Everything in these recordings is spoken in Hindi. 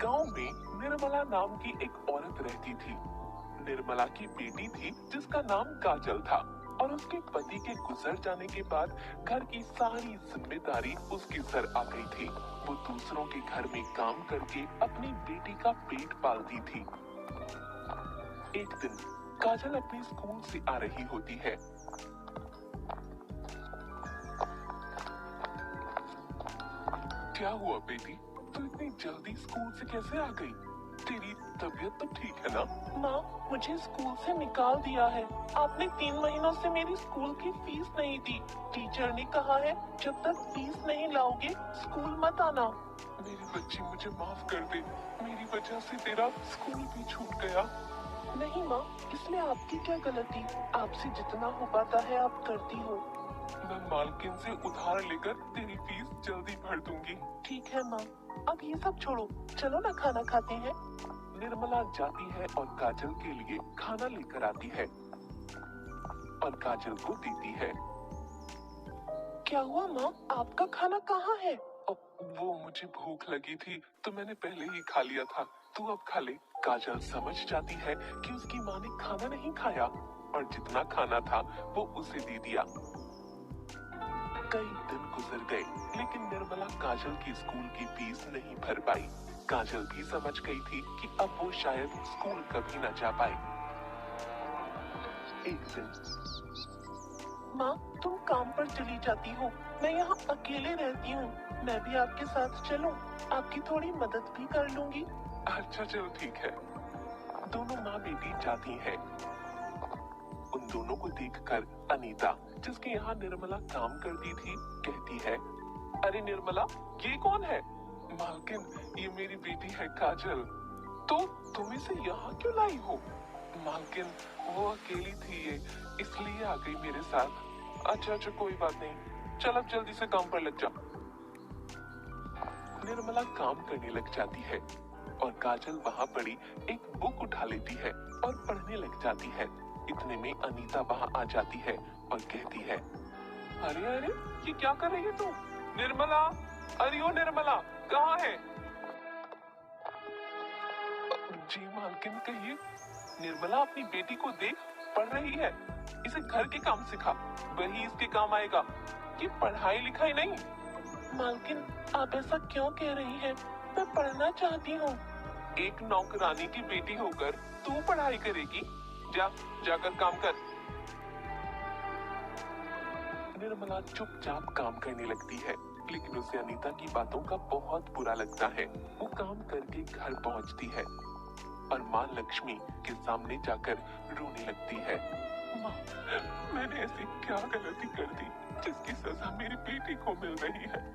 गांव में निर्मला नाम की एक औरत रहती थी। निर्मला की बेटी थी जिसका नाम काजल था और उसके पति के गुजर जाने के बाद घर की सारी जिम्मेदारी उसके सर आ गई थी। वो दूसरों के घर में काम करके अपनी बेटी का पेट पालती थी। एक दिन काजल अपने स्कूल से आ रही होती है। क्या हुआ बेटी, तू इतनी जल्दी स्कूल से कैसे आ गई? तेरी तबीयत तो ठीक है ना? माँ, मुझे स्कूल से निकाल दिया है। आपने 3 महीनों से मेरी स्कूल की फीस नहीं दी। टीचर ने कहा है जब तक फीस नहीं लाओगे स्कूल मत आना। मेरी बच्ची, मुझे माफ कर दे। मेरी वजह से तेरा स्कूल भी छूट गया। नहीं माँ, इसमें आपकी क्या गलती? आपसे जितना हो पाता है आप करती हो। मैं मालकिन से उधार लेकर तेरी फीस जल्दी भर दूंगी। ठीक है माँ, अब ये सब छोड़ो, चलो ना खाना खाते हैं। निर्मला जाती है और काजल के लिए खाना लेकर आती है और काजल को देती है। क्या हुआ माँ, आपका खाना कहाँ है? वो मुझे भूख लगी थी तो मैंने पहले ही खा लिया था, तू अब खा ले। काजल समझ जाती है कि उसकी माँ ने खाना नहीं खाया और जितना खाना था वो उसे दे दिया। कई दिन गुजर गए लेकिन निर्मला काजल की स्कूल की फीस नहीं भर पाई। काजल भी समझ गई थी कि अब वो शायद स्कूल कभी न जा पाए। एक दिन माँ, तुम काम पर चली जाती हो, मैं यहाँ अकेले रहती हूँ। मैं भी आपके साथ चलूं? आपकी थोड़ी मदद भी कर लूंगी। अच्छा चलो ठीक है। दोनों माँ बेटी जाती हैं। उन दोनों को देखकर अनीता, जिसके यहाँ निर्मला काम करती थी, कहती है, अरे निर्मला, ये कौन है? मालकिन, ये मेरी बेटी है काजल। तो तुम इसे यहाँ क्यों लाई हो? मालकिन, वो अकेली थी ये, इसलिए आ गई मेरे साथ। अच्छा अच्छा कोई बात नहीं, चल अब जल्दी से काम पर लग जा। निर्मला काम करने लग जाती है और काजल वहाँ पड़ी एक बुक उठा लेती है और पढ़ने लग जाती है। इतने में अनीता वहाँ आ जाती है और कहती है, अरे अरे, ये क्या कर रही है तू? निर्मला, अरे ओ निर्मला, कहाँ है? जी मालकिन कहिए। निर्मला अपनी बेटी को देख, पढ़ रही है। इसे घर के काम सिखा, वही इसके काम आएगा। ये पढ़ाई लिखाई नहीं। मालकिन, आप ऐसा क्यों कह रही हैं? मैं पढ़ना चाहती हूँ। एक नौकरानी की बेटी होकर तू पढ़ाई करेगी? जाकर काम कर। निर्मला चुपचाप काम करने लगती है लेकिन उसे अनीता की बातों का बहुत बुरा लगता है। वो काम करके घर पहुंचती है और माँ लक्ष्मी के सामने जाकर रोने लगती है। माँ, मैंने ऐसी क्या गलती कर दी जिसकी सजा मेरी बेटी को मिल रही है?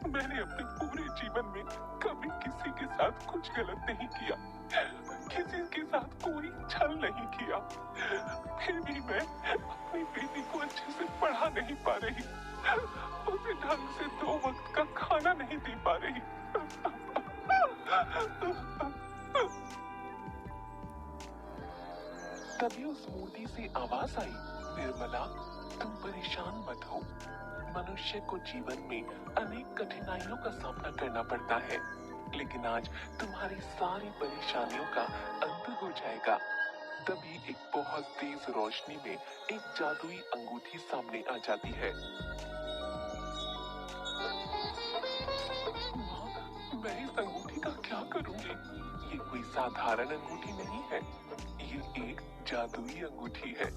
मैंने अपने पूरे जीवन में कभी किसी के साथ कुछ गलत नहीं किया, किसी के साथ कोई छल नहीं किया, फिर भी मैं अपनी बेटी को अच्छे से पढ़ा नहीं पा रही, उसे ढंग से 2 वक्त का खाना नहीं दे पा रही। तभी उस मूर्ति से आवाज आई, निर्मला, तुम परेशान मत हो। मनुष्य को जीवन में अनेक कठिनाइयों का सामना करना पड़ता है, लेकिन आज तुम्हारी सारी परेशानियों का अंत हो जाएगा। तभी एक बहुत तेज रोशनी में एक जादुई अंगूठी सामने आ जाती है। माँ, मैं इस अंगूठी का क्या करूंगी? ये कोई साधारण अंगूठी नहीं है, ये एक जादुई अंगूठी है।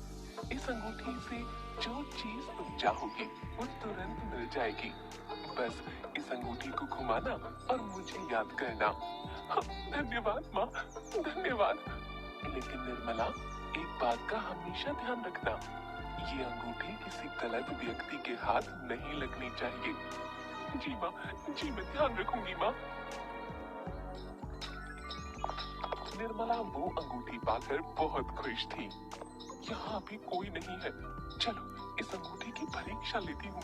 इस अंगूठी से जो चीज तुम चाहोगे वो तुरंत मिल जाएगी। बस इस अंगूठी को घुमाना और मुझे याद करना। हाँ, धन्यवाद माँ, धन्यवाद। लेकिन निर्मला, एक बात का हमेशा ध्यान रखना, ये अंगूठी किसी गलत व्यक्ति के हाथ नहीं लगनी चाहिए। जी माँ, जी मैं ध्यान रखूंगी माँ। निर्मला वो अंगूठी पाकर बहुत खुश थी। यहाँ भी कोई नहीं है, चलो इस अंगूठी की परीक्षा लेती हूँ।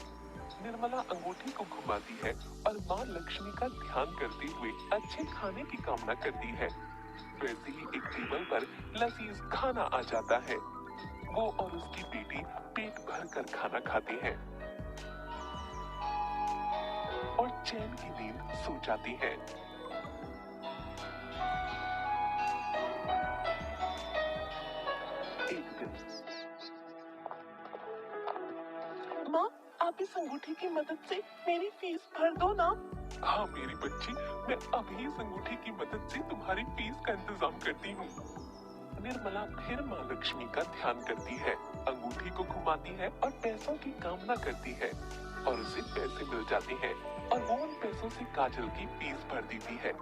निर्मला अंगूठी को घुमाती है और माँ लक्ष्मी का ध्यान करते हुए अच्छे खाने की कामना करती है। वैसे ही एक टेबल पर लजीज खाना आ जाता है। वो और उसकी बेटी पेट भर कर खाना खाते हैं और चैन की नींद सो जाती है। आप इस अंगूठी की मदद से मेरी फीस भर दो ना। हाँ मेरी बच्ची, मैं अभी इस अंगूठी की मदद से तुम्हारी फीस का इंतजाम करती हूँ। निर्मला फिर माँ लक्ष्मी का ध्यान करती है, अंगूठी को घुमाती है और पैसों की कामना करती है और उसे पैसे मिल जाते हैं और वो उन पैसों से काजल की फीस भर देती है।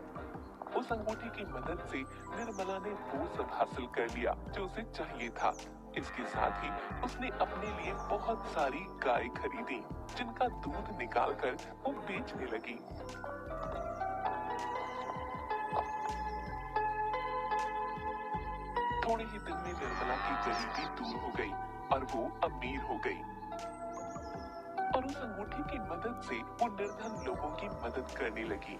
उस अंगूठी की मदद से निर्मला ने वो सब हासिल कर लिया जो उसे चाहिए था। इसके साथ ही उसने अपने लिए बहुत सारी गाय खरीदी जिनका दूध निकालकर वो बेचने लगी। थोड़े ही दिन में निर्मला की गरीबी दूर हो गई और वो अमीर हो गई और उस अंगूठी की मदद से वो निर्धन लोगों की मदद करने लगी।